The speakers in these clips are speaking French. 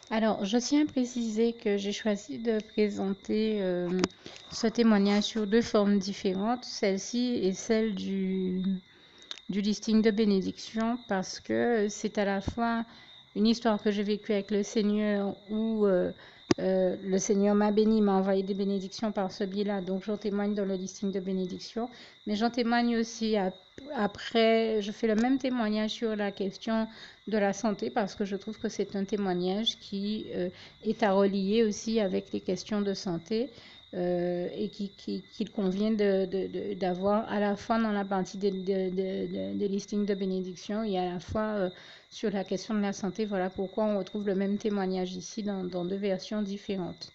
Alors, je tiens à préciser que j'ai choisi de présenter ce témoignage sur deux formes différentes, celle-ci et celle du listing de bénédiction, parce que c'est à la fois une histoire que j'ai vécue avec le Seigneur où le Seigneur m'a béni, m'a envoyé des bénédictions par ce biais-là, donc j'en témoigne dans le listing de bénédiction, mais j'en témoigne aussi après, je fais le même témoignage sur la question de la santé parce que je trouve que c'est un témoignage qui est à relier aussi avec les questions de santé et qu'il convient d'avoir à la fois dans la partie des listings de bénédiction et à la fois sur la question de la santé. Voilà pourquoi on retrouve le même témoignage ici dans deux versions différentes.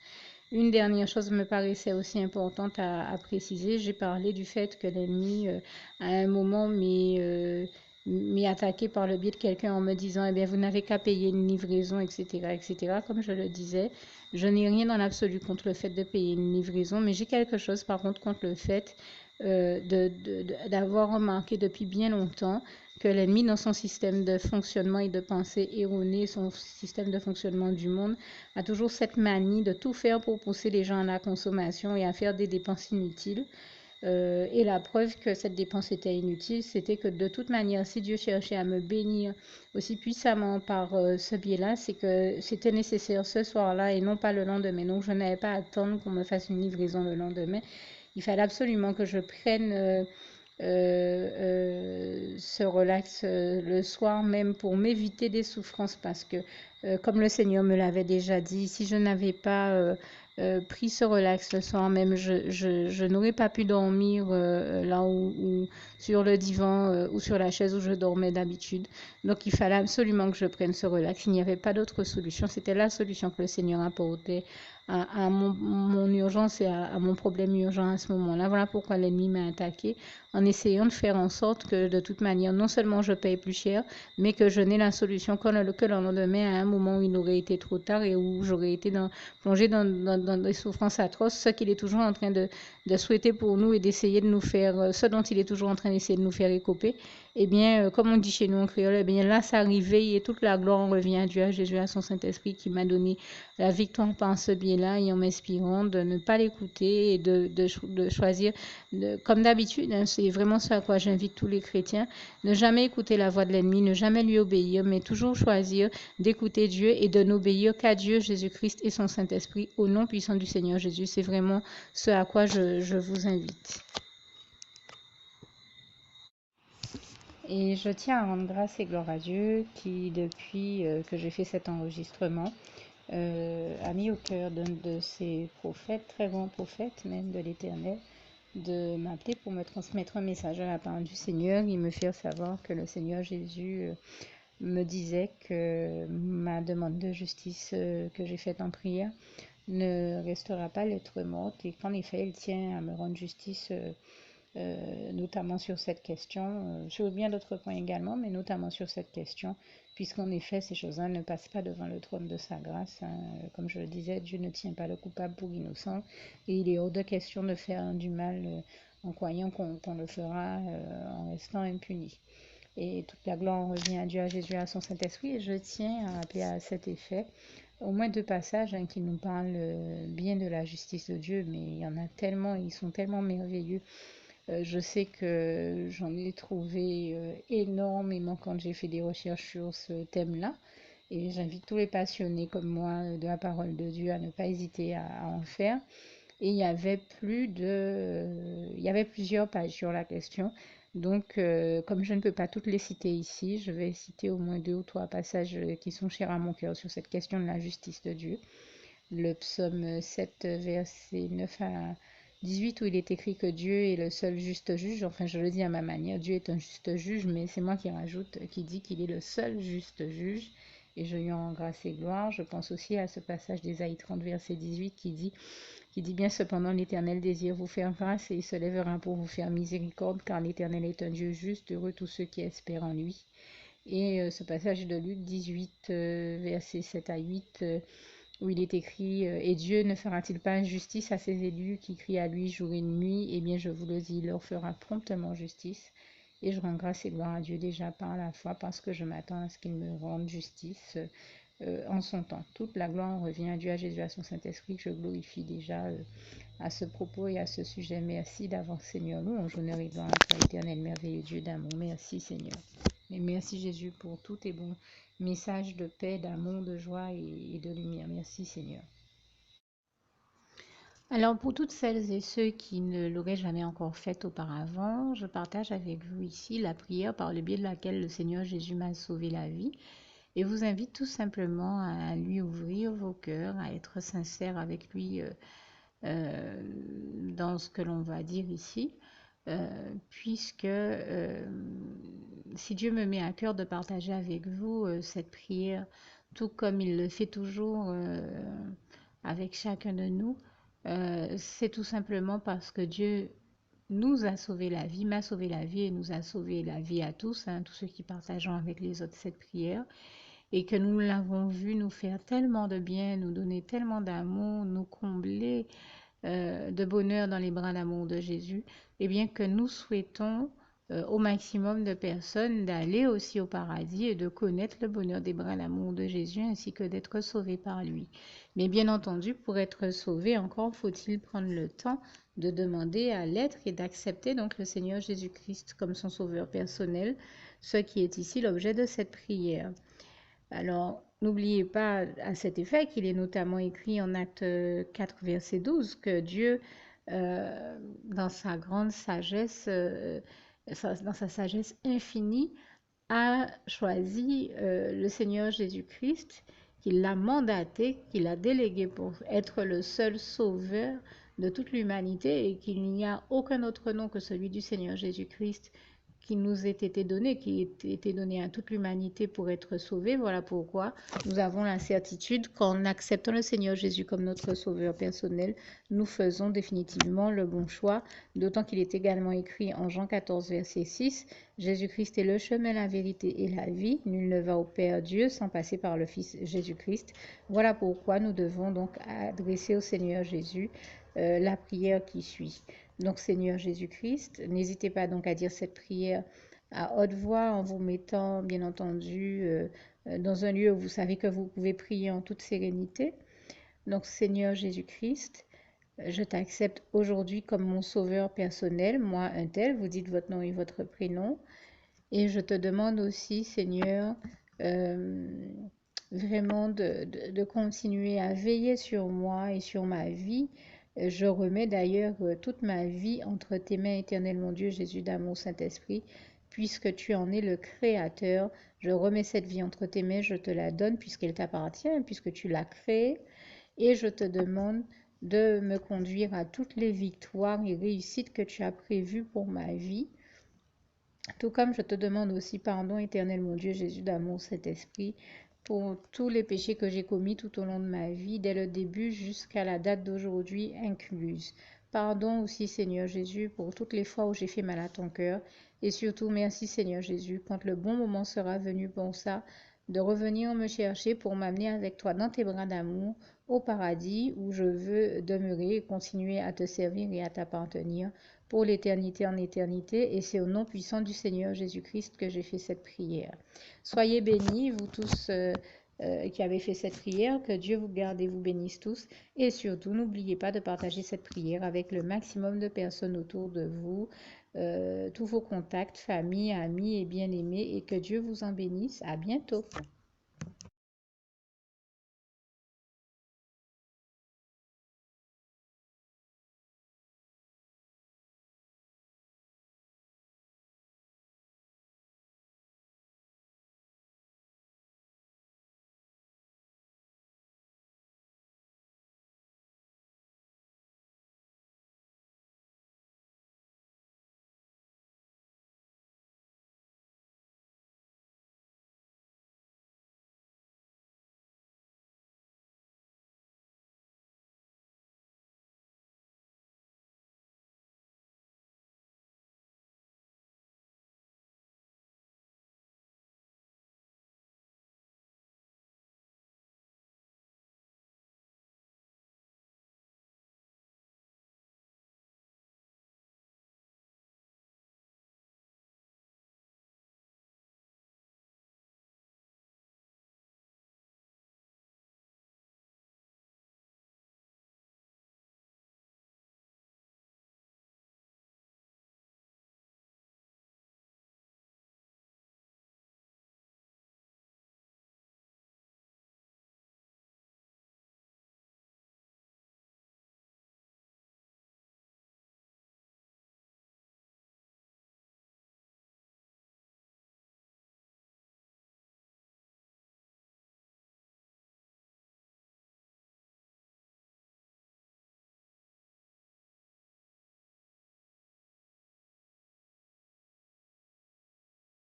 Une dernière chose me paraissait aussi importante à préciser. J'ai parlé du fait que l'ennemi, à un moment, m'est attaqué par le biais de quelqu'un en me disant, eh bien, vous n'avez qu'à payer une livraison, etc., etc. Comme je le disais, je n'ai rien dans l'absolu contre le fait de payer une livraison, mais j'ai quelque chose, par contre, contre le fait d'avoir remarqué depuis bien longtemps que l'ennemi, dans son système de fonctionnement et de pensée erroné, son système de fonctionnement du monde, a toujours cette manie de tout faire pour pousser les gens à la consommation et à faire des dépenses inutiles. Et la preuve que cette dépense était inutile, c'était que de toute manière, si Dieu cherchait à me bénir aussi puissamment par ce biais-là, c'est que c'était nécessaire ce soir-là et non pas le lendemain. Donc, je n'avais pas à attendre qu'on me fasse une livraison le lendemain. Il fallait absolument que je prenne se relaxe le soir même pour m'éviter des souffrances parce que, comme le Seigneur me l'avait déjà dit, si je n'avais pas pris ce relax le soir même, je n'aurais pas pu dormir là où sur le divan ou sur la chaise où je dormais d'habitude. Donc il fallait absolument que je prenne ce relax. Il n'y avait pas d'autre solution. C'était la solution que le Seigneur apportait à mon urgence et à mon problème urgent à ce moment-là. Voilà pourquoi l'ennemi m'a attaqué en essayant de faire en sorte que de toute manière, non seulement je paye plus cher, mais que je n'ai la solution que le lendemain à un moment où il aurait été trop tard et où j'aurais été plongé dans des souffrances atroces, ce qu'il est toujours en train de souhaiter pour nous et d'essayer de nous faire, ce dont il est toujours en train d'essayer de nous faire écoper. Eh bien, comme on dit chez nous en créole, eh bien là, ça arrivait et toute la gloire revient à Dieu, à Jésus, à son Saint-Esprit qui m'a donné la victoire par ce biais-là et en m'inspirant de ne pas l'écouter et de choisir, comme d'habitude, hein, c'est vraiment ce à quoi j'invite tous les chrétiens, ne jamais écouter la voix de l'ennemi, ne jamais lui obéir, mais toujours choisir d'écouter Dieu et de n'obéir qu'à Dieu, Jésus-Christ et son Saint-Esprit au nom puissant du Seigneur Jésus. C'est vraiment ce à quoi je vous invite. Et je tiens à rendre grâce et gloire à Dieu qui, depuis que j'ai fait cet enregistrement, a mis au cœur d'un de ses prophètes, très grands prophètes même de l'Éternel, de m'appeler pour me transmettre un message à la part du Seigneur et me faire savoir que le Seigneur Jésus me disait que ma demande de justice que j'ai faite en prière ne restera pas lettre morte et qu'en effet, il tient à me rendre justice notamment sur cette question, sur bien d'autres points également, mais notamment sur cette question, puisqu'en effet, ces choses-là ne passent pas devant le trône de sa grâce. Hein. Comme je le disais, Dieu ne tient pas le coupable pour innocent, et il est hors de question de faire du mal en croyant qu'on le fera en restant impuni. Et toute la gloire revient à Dieu, à Jésus, à son Saint-Esprit, et je tiens à rappeler à cet effet au moins deux passages qui nous parlent bien de la justice de Dieu, mais il y en a tellement, ils sont tellement merveilleux. Je sais que j'en ai trouvé énormément quand j'ai fait des recherches sur ce thème-là. Et j'invite tous les passionnés comme moi de la parole de Dieu à ne pas hésiter à en faire. Et il y avait plusieurs pages sur la question. Donc, comme je ne peux pas toutes les citer ici, je vais citer au moins deux ou trois passages qui sont chers à mon cœur sur cette question de la justice de Dieu. Le psaume 7, verset 9 à 18, où il est écrit que Dieu est le seul juste juge. Enfin, je le dis à ma manière, Dieu est un juste juge, mais c'est moi qui rajoute, qui dit qu'il est le seul juste juge. Et je lui en rends grâce et gloire. Je pense aussi à ce passage d'Ésaïe 30, verset 18, qui dit bien cependant l'Éternel désire vous faire grâce et il se lèvera pour vous faire miséricorde, car l'Éternel est un Dieu juste, heureux tous ceux qui espèrent en lui. Et ce passage de Luc 18, verset 7 à 8, où il est écrit et Dieu ne fera-t-il pas justice à ses élus qui crient à lui jour et nuit? Eh bien, je vous le dis, il leur fera promptement justice. Et je rends grâce et gloire à Dieu déjà par la foi, parce que je m'attends à ce qu'il me rende justice en son temps. Toute la gloire revient à Dieu, à Jésus, à son Saint-Esprit, que je glorifie déjà à ce propos et à ce sujet. Merci d'avance, Seigneur. Louange, honneur et gloire à toi, éternel, merveilleux Dieu d'amour. Merci, Seigneur. Et merci, Jésus, pour tous tes bons messages de paix, d'amour, de joie et de lumière. Merci, Seigneur. Alors, pour toutes celles et ceux qui ne l'auraient jamais encore fait auparavant, je partage avec vous ici la prière par le biais de laquelle le Seigneur Jésus m'a sauvé la vie et vous invite tout simplement à lui ouvrir vos cœurs, à être sincère avec lui dans ce que l'on va dire ici, puisque si Dieu me met à cœur de partager avec vous cette prière, tout comme il le fait toujours avec chacun de nous, c'est tout simplement parce que Dieu nous a sauvé la vie, m'a sauvé la vie et nous a sauvé la vie à tous, hein, tous ceux qui partageons avec les autres cette prière, et que nous l'avons vu nous faire tellement de bien, nous donner tellement d'amour, nous combler de bonheur dans les bras d'amour de Jésus, et bien que nous souhaitons au maximum de personnes d'aller aussi au paradis et de connaître le bonheur des bras d'amour de Jésus ainsi que d'être sauvés par lui. Mais bien entendu, pour être sauvé, encore faut-il prendre le temps de demander à l'être et d'accepter donc le Seigneur Jésus-Christ comme son sauveur personnel, ce qui est ici l'objet de cette prière. Alors, n'oubliez pas à cet effet qu'il est notamment écrit en Acte 4, verset 12, que Dieu, dans sa grande sagesse, dans sa sagesse infinie, a choisi le Seigneur Jésus-Christ, qu'il l'a mandaté, qu'il a délégué pour être le seul sauveur de toute l'humanité et qu'il n'y a aucun autre nom que celui du Seigneur Jésus-Christ qui nous ait été donné, qui ait été donné à toute l'humanité pour être sauvé. Voilà pourquoi nous avons la certitude qu'en acceptant le Seigneur Jésus comme notre sauveur personnel, nous faisons définitivement le bon choix, d'autant qu'il est également écrit en Jean 14, verset 6, Jésus-Christ est le chemin, la vérité et la vie. Nul ne va au Père Dieu sans passer par le Fils Jésus-Christ. Voilà pourquoi nous devons donc adresser au Seigneur Jésus la prière qui suit. Donc Seigneur Jésus-Christ, n'hésitez pas donc à dire cette prière à haute voix en vous mettant bien entendu dans un lieu où vous savez que vous pouvez prier en toute sérénité. Donc Seigneur Jésus-Christ, je t'accepte aujourd'hui comme mon sauveur personnel, moi un tel, vous dites votre nom et votre prénom. Et je te demande aussi, Seigneur, vraiment de continuer à veiller sur moi et sur ma vie. Je remets d'ailleurs toute ma vie entre tes mains, éternel mon Dieu, Jésus d'amour, Saint-Esprit, puisque tu en es le Créateur. Je remets cette vie entre tes mains, je te la donne puisqu'elle t'appartient, puisque tu l'as créée. Et je te demande de me conduire à toutes les victoires et réussites que tu as prévues pour ma vie. Tout comme je te demande aussi pardon, éternel mon Dieu, Jésus d'amour, Saint-Esprit, pour tous les péchés que j'ai commis tout au long de ma vie, dès le début jusqu'à la date d'aujourd'hui incluse. Pardon aussi, Seigneur Jésus, pour toutes les fois où j'ai fait mal à ton cœur. Et surtout, merci, Seigneur Jésus, quand le bon moment sera venu pour ça, de revenir me chercher pour m'amener avec toi dans tes bras d'amour au paradis où je veux demeurer et continuer à te servir et à t'appartenir pour l'éternité en éternité. Et c'est au nom puissant du Seigneur Jésus-Christ que j'ai fait cette prière. Soyez bénis, vous tous qui avez fait cette prière, que Dieu vous garde et vous bénisse tous. Et surtout, n'oubliez pas de partager cette prière avec le maximum de personnes autour de vous, tous vos contacts, famille, amis et bien-aimés, et que Dieu vous en bénisse. À bientôt.